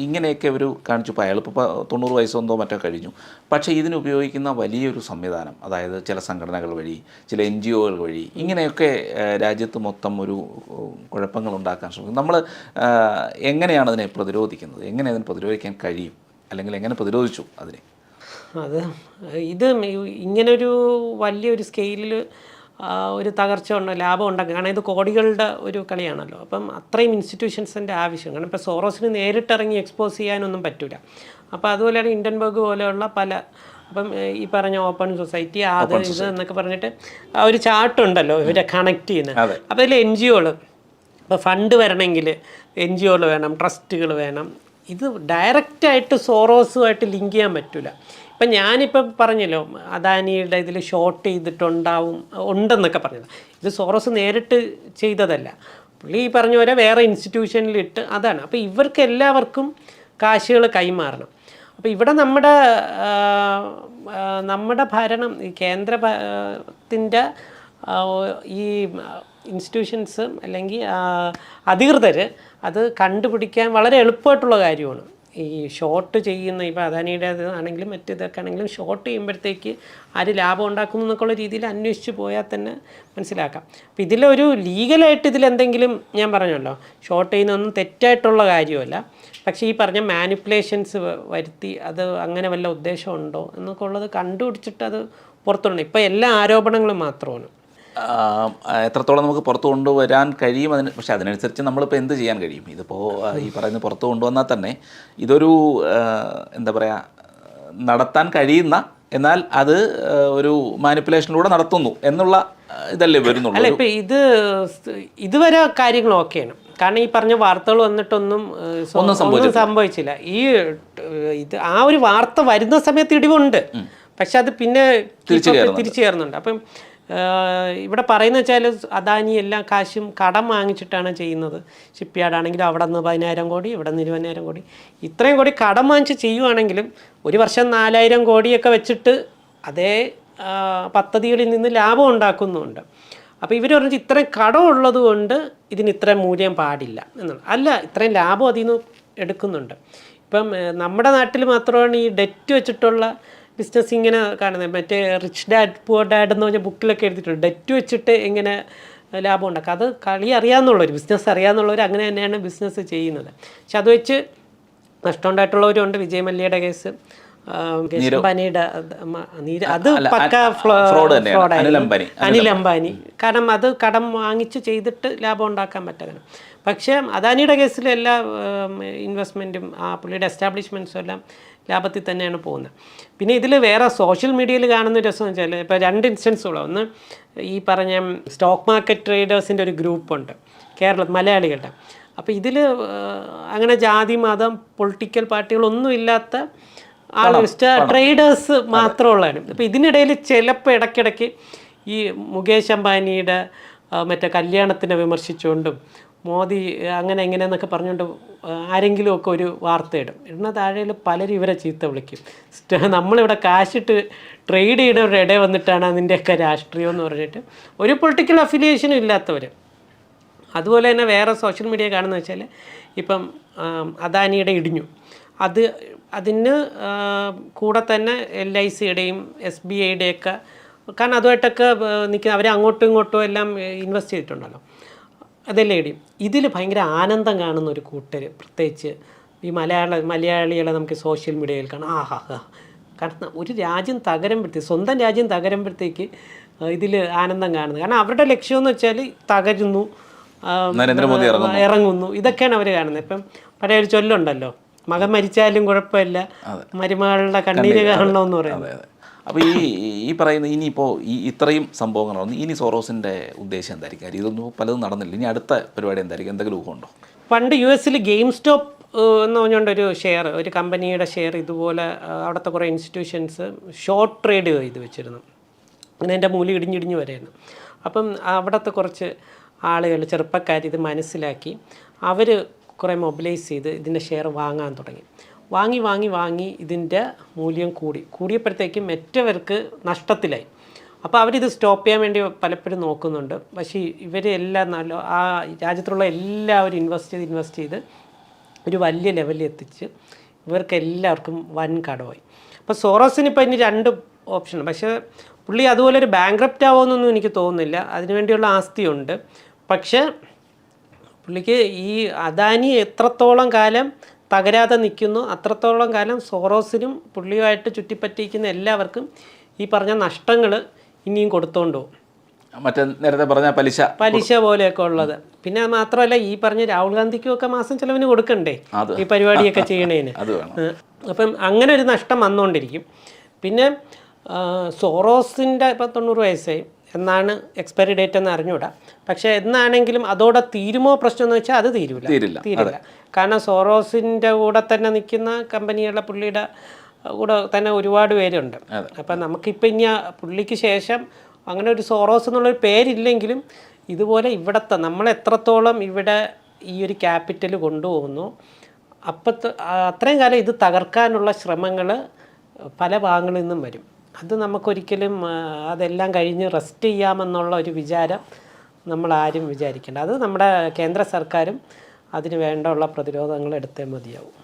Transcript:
ഇങ്ങനെയൊക്കെ ഒരു കാണിച്ചപ്പോൾ അയാളിപ്പോൾ 90 വയസ്സെന്തോ മറ്റോ കഴിഞ്ഞു. പക്ഷേ ഇതിനുപയോഗിക്കുന്ന വലിയൊരു സംവിധാനം, അതായത് ചില സംഘടനകൾ വഴി, ചില NGOകൾ വഴി, ഇങ്ങനെയൊക്കെ രാജ്യത്ത് മൊത്തം ഒരു കുഴപ്പങ്ങൾ ഉണ്ടാക്കാൻ ശ്രമിക്കും. നമ്മൾ എങ്ങനെയാണ് അതിനെ പ്രതിരോധിക്കുന്നത്? എങ്ങനെ അതിനെ പ്രതിരോധിക്കാൻ കഴിയും? അല്ലെങ്കിൽ എങ്ങനെ പ്രതിരോധിച്ചു അതിനെ? ഇത് ഇങ്ങനൊരു വലിയൊരു സ്കെയിലിൽ ഒരു തകർച്ച ഉണ്ടോ, ലാഭം ഉണ്ടാക്കുക. കാരണം ഇത് കോടികളുടെ ഒരു കളിയാണല്ലോ. അപ്പം അത്രയും ഇൻസ്റ്റിറ്റ്യൂഷൻസിൻ്റെ ആവശ്യം. കാരണം ഇപ്പോൾ സോറോസിന് നേരിട്ടിറങ്ങി എക്സ്പോസ് ചെയ്യാനൊന്നും പറ്റില്ല. അപ്പോൾ അതുപോലെയാണ് ഹിൻഡൻബർഗ് പോലെയുള്ള അപ്പം ഈ പറഞ്ഞ ഓപ്പൺ സൊസൈറ്റി അത് ഇത് എന്നൊക്കെ പറഞ്ഞിട്ട് ഒരു ചാർട്ടുണ്ടല്ലോ ഇവരെ കണക്ട് ചെയ്യുന്നത്. അപ്പോൾ ഇതിൽ NGOകൾ ഇപ്പോൾ ഫണ്ട് വരണമെങ്കിൽ NGOകൾ വേണം, ട്രസ്റ്റുകൾ വേണം. ഇത് ഡയറക്റ്റായിട്ട് സോറോസുമായിട്ട് ലിങ്ക് ചെയ്യാൻ പറ്റില്ല. ഇപ്പം ഞാനിപ്പം പറഞ്ഞല്ലോ അദാനിയുടെ ഇതിൽ ഷോർട്ട് ഉണ്ടെന്നൊക്കെ പറഞ്ഞത്. ഇത് സോറോസ് നേരിട്ട് ചെയ്തതല്ല. പുള്ളി ഈ പറഞ്ഞ പോലെ വേറെ ഇൻസ്റ്റിറ്റ്യൂഷനിലിട്ട് അതാണ്. അപ്പോൾ ഇവർക്ക് എല്ലാവർക്കും കാശുകൾ കൈമാറണം. അപ്പോൾ ഇവിടെ നമ്മുടെ ഭരണം, ഈ കേന്ദ്രത്തിൻ്റെ ഈ ഇൻസ്റ്റിറ്റ്യൂഷൻസ് അല്ലെങ്കിൽ അധികൃതർ അത് കണ്ടുപിടിക്കാൻ വളരെ എളുപ്പമായിട്ടുള്ള കാര്യമാണ്. ഈ ഷോർട്ട് ചെയ്യുന്ന ഇപ്പോൾ അദാനിയുടെ ആണെങ്കിലും മറ്റേതൊക്കെ ആണെങ്കിലും ഷോർട്ട് ചെയ്യുമ്പോഴത്തേക്ക് ആര് ലാഭം ഉണ്ടാക്കുന്നു എന്നൊക്കെയുള്ള രീതിയിൽ അന്വേഷിച്ച് പോയാൽ തന്നെ മനസ്സിലാക്കാം. അപ്പോൾ ഇതിലൊരു ലീഗലായിട്ട് ഇതിലെന്തെങ്കിലും ഞാൻ പറഞ്ഞല്ലോ ഷോർട്ട് ചെയ്യുന്നതൊന്നും തെറ്റായിട്ടുള്ള കാര്യമല്ല. പക്ഷേ ഈ പറഞ്ഞ മാനിപ്പുലേഷൻസ് വരുത്തി അത് അങ്ങനെ വല്ല ഉദ്ദേശമുണ്ടോ എന്നൊക്കെ ഉള്ളത് കണ്ടുപിടിച്ചിട്ട് അത് പുറത്തുണ്ട്. ഇപ്പോൾ എല്ലാ ആരോപണങ്ങളും മാത്രമാണ്. എത്രത്തോളം നമുക്ക് പുറത്തു കൊണ്ടുവരാൻ കഴിയും പക്ഷേ അതിനനുസരിച്ച് നമ്മളിപ്പോൾ എന്ത് ചെയ്യാൻ കഴിയും? ഇതിപ്പോൾ ഈ പറയുന്ന പുറത്ത് കൊണ്ടുവന്നാൽ തന്നെ ഇതൊരു എന്താ പറയുക, നടത്താൻ കഴിയുന്ന, എന്നാൽ അത് ഒരു മാനിപ്പുലേഷനിലൂടെ നടത്തുന്നു എന്നുള്ള ഇതല്ലേ വരുന്നുള്ളൂ. അല്ല, ഇപ്പം ഇതുവരെ കാര്യങ്ങൾ ഓക്കെയാണ്. കാരണം ഈ പറഞ്ഞ വാർത്തകൾ വന്നിട്ടൊന്നും സംഭവിച്ചില്ല. ഇത് ആ ഒരു വാർത്ത വരുന്ന സമയത്ത് ഇടിവുണ്ട്, പക്ഷെ അത് പിന്നെ തിരിച്ചു കയറുന്നുണ്ട്. അപ്പം ഇവിടെ പറയുന്നത് വെച്ചാൽ അദാനി എല്ലാ കാശും കടം വാങ്ങിച്ചിട്ടാണ് ചെയ്യുന്നത്. ഷിപ്പ് യാർഡാണെങ്കിൽ അവിടെ നിന്ന് 10,000 കോടി, ഇവിടെ നിന്ന് 20,000 കോടി, ഇത്രയും കോടി കടം വാങ്ങിച്ച് ചെയ്യുവാണെങ്കിലും ഒരു വർഷം 4,000 കോടിയൊക്കെ വെച്ചിട്ട് അതേ പദ്ധതികളിൽ നിന്ന് ലാഭം ഉണ്ടാക്കുന്നുണ്ട്. അപ്പോൾ ഇവർ പറഞ്ഞിട്ട് ഇത്രയും കടം ഉള്ളത് കൊണ്ട് ഇതിന് ഇത്രയും മൂല്യം പാടില്ല എന്നാണ്. അല്ല, ഇത്രയും ലാഭം അതിൽ നിന്ന് എടുക്കുന്നുണ്ട്. ഇപ്പം നമ്മുടെ നാട്ടിൽ മാത്രമാണ് ഈ ഡെറ്റ് വെച്ചിട്ടുള്ള ബിസിനസ് ഇങ്ങനെ കാണുന്നത്. മറ്റേ റിച്ച് ഡാഡ് പുവർ ഡാഡ് എന്ന് പറഞ്ഞ ബുക്കിലൊക്കെ എഴുതിയിട്ടുണ്ട്. ഡെറ്റ് വെച്ചിട്ട് എങ്ങനെ ലാഭം ഉണ്ടാക്കുക. അത് കളി അറിയാമെന്നുള്ളവർ, ബിസിനസ് അറിയാമെന്നുള്ളവർ അങ്ങനെ തന്നെയാണ് ബിസിനസ് ചെയ്യുന്നത്. പക്ഷെ അത് വെച്ച് നഷ്ടം ഉണ്ടായിട്ടുള്ളവരുണ്ട്. വിജയ് മല്യയുടെ കേസ്, അംബാനിയുടെ അത് പക്ക ഫ്രോഡായിരുന്നു. അനിൽ അംബാനി. കാരണം അത് കടം വാങ്ങിച്ച് ചെയ്തിട്ട് ലാഭം ഉണ്ടാക്കാൻ പറ്റാതെ. പക്ഷേ അദാനിയുടെ കേസിൽ എല്ലാ ഇൻവെസ്റ്റ്മെൻറ്റും പുള്ളിയുടെ എസ്റ്റാബ്ലിഷ്മെൻറ്റ്സും എല്ലാം ലാഭത്തിൽ തന്നെയാണ് പോകുന്നത്. പിന്നെ ഇതിൽ വേറെ സോഷ്യൽ മീഡിയയിൽ കാണുന്ന രസം എന്ന് വെച്ചാൽ ഇപ്പോൾ 2 ഇൻസ്റ്റൻസുകളോ. ഒന്ന് ഈ പറഞ്ഞ സ്റ്റോക്ക് മാർക്കറ്റ് ട്രേഡേഴ്സിൻ്റെ ഒരു ഗ്രൂപ്പുണ്ട് മലയാളികളുടെ. അപ്പോൾ ഇതിൽ അങ്ങനെ ജാതി മതം പൊളിറ്റിക്കൽ പാർട്ടികളൊന്നും ഇല്ലാത്ത ട്രേഡേഴ്സ് മാത്രമുള്ളതാണ്. അപ്പോൾ ഇതിനിടയിൽ ചിലപ്പോൾ ഇടയ്ക്കിടയ്ക്ക് ഈ മുകേഷ് അംബാനിയുടെ മറ്റേ കല്യാണത്തിനെ വിമർശിച്ചുകൊണ്ടും മോദി അങ്ങനെ എങ്ങനെയെന്നൊക്കെ പറഞ്ഞുകൊണ്ട് ആരെങ്കിലുമൊക്കെ ഒരു വാർത്ത ഇടുന്ന താഴെ പലരും ഇവരെ ചീത്ത വിളിക്കും. നമ്മളിവിടെ കാശിട്ട് ട്രേഡ് ചെയ്യുന്നവരുടെ ഇടയിൽ വന്നിട്ടാണ് അതിൻ്റെയൊക്കെ രാഷ്ട്രീയം എന്ന് പറഞ്ഞിട്ട് ഒരു പൊളിറ്റിക്കൽ അഫിലിയേഷനും ഇല്ലാത്തവർ. അതുപോലെ തന്നെ വേറെ സോഷ്യൽ മീഡിയ കാണുന്നത് വെച്ചാൽ ഇപ്പം അദാനിയുടെ ഇടിഞ്ഞു, അതിന് കൂടെ തന്നെ LICയുടെയും SBIയുടെയൊക്കെ, കാരണം അതുമായിട്ടൊക്കെ നിൽക്കുന്ന അവർ അങ്ങോട്ടും ഇങ്ങോട്ടും എല്ലാം ഇൻവെസ്റ്റ് ചെയ്തിട്ടുണ്ടല്ലോ, അതെല്ലാം ഇടിയും. ഇതിൽ ഭയങ്കര ആനന്ദം കാണുന്ന ഒരു കൂട്ടർ, പ്രത്യേകിച്ച് ഈ മലയാളികളെ നമുക്ക് സോഷ്യൽ മീഡിയയിൽ കാണാം. കാരണം ഒരു രാജ്യം തകരുമ്പോഴത്തേക്ക്, സ്വന്തം രാജ്യം തകരുമ്പോഴത്തേക്ക് ഇതിൽ ആനന്ദം കാണുന്നത്. കാരണം അവരുടെ ലക്ഷ്യമെന്ന് വെച്ചാൽ തകരുന്നു, നരേന്ദ്രമോദി ഇറങ്ങുന്നു, ഇതൊക്കെയാണ് അവർ കാണുന്നത്. ഇപ്പം പഴയ ഒരു ചൊല്ലുണ്ടല്ലോ, മകൻ മരിച്ചാലും കുഴപ്പമില്ല, മരുമകളുടെ കണ്ണീര് കാണണമെന്ന് പറയുന്നത്. അപ്പോൾ ഈ പറയുന്ന ഇനിയിപ്പോൾ ഇത്രയും സംഭവങ്ങളാണ്. ഇനി സോറോസിൻ്റെ ഉദ്ദേശം എന്തായിരിക്കും? ഇതൊന്നും പലതും നടന്നില്ല. ഇനി അടുത്ത പരിപാടി എന്തായിരിക്കും? എന്തെങ്കിലും ഊഹമുണ്ടോ? പണ്ട് US ഗെയിം സ്റ്റോപ്പ് എന്ന് പറഞ്ഞുകൊണ്ടൊരു ഷെയർ, ഒരു കമ്പനിയുടെ ഷെയർ ഇതുപോലെ അവിടുത്തെ കുറേ ഇൻസ്റ്റിറ്റ്യൂഷൻസ് ഷോർട്ട് ട്രേഡ് ചെയ്ത് വെച്ചിരുന്നു. അങ്ങനെ എൻ്റെ മൂല്യം ഇടിഞ്ഞിടിഞ്ഞ് വരെയായിരുന്നു. അപ്പം അവിടുത്തെ കുറച്ച് ആളുകൾ, ചെറുപ്പക്കാർ ഇത് മനസ്സിലാക്കി അവർ കുറേ മൊബിലൈസ് ചെയ്ത് ഇതിൻ്റെ ഷെയർ വാങ്ങാൻ തുടങ്ങി. വാങ്ങി ഇതിൻ്റെ മൂല്യം കൂടിയപ്പോഴത്തേക്കും മറ്റവർക്ക് നഷ്ടത്തിലായി. അപ്പോൾ അവരിത് സ്റ്റോപ്പ് ചെയ്യാൻ വേണ്ടി പലപ്പോഴും നോക്കുന്നുണ്ട്. പക്ഷേ ഇവരെല്ലാം ആ രാജ്യത്തുള്ള എല്ലാവരും ഇൻവെസ്റ്റ് ചെയ്ത് ഒരു വലിയ ലെവലിൽ എത്തിച്ച് ഇവർക്ക് എല്ലാവർക്കും വൻ കടമായി. അപ്പോൾ സോറോസിന് ഇപ്പോൾ ഇനി 2 ഓപ്ഷൻ, പക്ഷേ പുള്ളി അതുപോലെ ഒരു ബാങ്ക്രപ്റ്റ് ആവുമെന്നൊന്നും എനിക്ക് തോന്നുന്നില്ല. അതിനുവേണ്ടിയുള്ള ആസ്തിയുണ്ട്. പക്ഷേ പുള്ളിക്ക് ഈ അദാനി എത്രത്തോളം കാലം തകരാതെ നിൽക്കുന്നു അത്രത്തോളം കാലം സോറോസിനും പുള്ളിയുമായിട്ട് ചുറ്റിപ്പറ്റിയിരിക്കുന്ന എല്ലാവർക്കും ഈ പറഞ്ഞ നഷ്ടങ്ങൾ ഇനിയും കൊടുത്തോണ്ട് പോകും. മറ്റേ നേരത്തെ പറഞ്ഞ പലിശ പോലെയൊക്കെ ഉള്ളത്. പിന്നെ മാത്രമല്ല ഈ പറഞ്ഞ രാഹുൽ ഗാന്ധിക്കും ഒക്കെ മാസം ചിലവിന് കൊടുക്കണ്ടേ ഈ പരിപാടിയൊക്കെ ചെയ്യണേന്. അപ്പം അങ്ങനെ ഒരു നഷ്ടം വന്നുകൊണ്ടിരിക്കും. പിന്നെ സോറോസിൻ്റെ ഇപ്പം 90 വയസ്സായി എന്നാണ് എക്സ്പയറി ഡേറ്റ് എന്ന് അറിഞ്ഞൂടാ. പക്ഷേ എന്നാണെങ്കിലും അതോടെ തീരുമോ പ്രശ്നം എന്ന് വെച്ചാൽ അത് തീരില്ല. കാരണം സോറോസിൻ്റെ കൂടെ തന്നെ നിൽക്കുന്ന കമ്പനികളുടെ പുള്ളിയുടെ കൂടെ തന്നെ ഒരുപാട് പേരുണ്ട്. അപ്പം നമുക്കിപ്പോൾ ഇനി പുള്ളിക്ക് ശേഷം അങ്ങനെ ഒരു സോറോസ് എന്നുള്ളൊരു പേരില്ലെങ്കിലും ഇതുപോലെ ഇവിടുത്തെ നമ്മൾ എത്രത്തോളം ഇവിടെ ഈ ഒരു ക്യാപിറ്റൽ കൊണ്ടുപോകുന്നു അത്രയും കാലം ഇത് തകർക്കാനുള്ള ശ്രമങ്ങൾ പല ഭാഗങ്ങളിൽ നിന്നും വരും. അത് നമുക്കൊരിക്കലും അതെല്ലാം കഴിഞ്ഞ് റെസ്റ്റ് ചെയ്യാമെന്നുള്ള ഒരു വിചാരം നമ്മളാരും വിചാരിക്കേണ്ട. അത് നമ്മുടെ കേന്ദ്ര സർക്കാരും അതിന് വേണ്ടുള്ള പ്രതിരോധങ്ങൾ എടുത്തേ മതിയാവും.